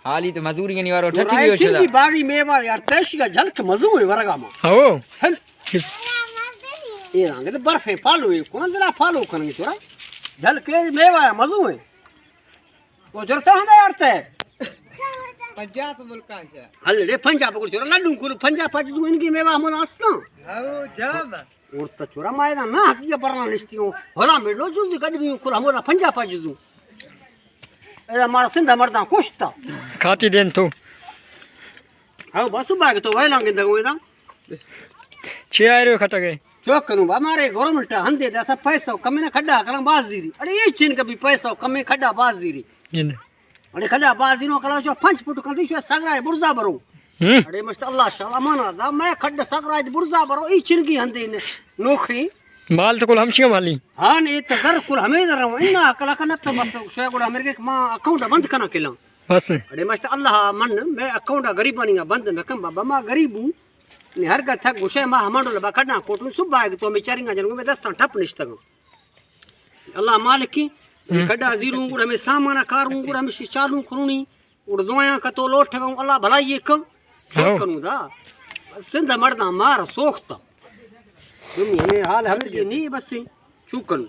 हाली तो मजदूरी नहीं वारो ठठी भी चिंगी बागी मेवा यार तेश का झलक मजू है वरगा मा हो हल ये रंग तो बर्फ है फालू है कौन जरा फालू करने छोरा झलके मेवा है मजू है वो जरता है यार ते पंजाब मुल्क से हल रे पंजाब को छोरा लड्डू को पंजाब पाटी तू इनकी मेवा हम नासना हां जाम और तो छोरा मायना ना हकी परना निस्तियो होला मेलो जुदी कडी दी को हमरा पंजाब पाटी जू ए मारा सिंधा मरदा कोष्टा खाती देन तो हां बस बाग तो वेलांगे दगोदा छे आयो खटा गए जो करूं हमारे गवर्नमेंट हंदे दा पैसा कमे ना खड्डा करा बाजीरी अरे ये चिन कभी पैसा कमे खड्डा बाजीरी अरे खड्डा बाजी नो कला जो 5 फुट कर दी शो सगराय बुरजा भरो अरे मस्त अल्लाह शाह माना दा मैं खड्डा सगराय बुरजा भरो ई चिन की हंदे ने नौकरी माल तो कुल हमशी माली हां ने तो घर कुल हमें दर इना कला कन तो बस शे गुड़ा मेरे के मां अकाउंट बंद करना केला बस अरे मस्त अल्लाह मन मैं अकाउंट गरीब बनिया बंद न कम बाबा मां गरीब हूं ने हर का थक गुशे मा हमाडो लबा कडना कोटू सुबा है तो बेचारीगा जन में 10 ठप निश्तगो अल्लाह मालिक की कड्डा जीरू गुड़ में सामान कारू गुड़ में चालू करूनी उड़ दोया का तो लोट ठगो अल्लाह भलाई ये कम करूं दा सिंध मर्दा मार सोखता दुनिया में हाल हमें नहीं बस चूकन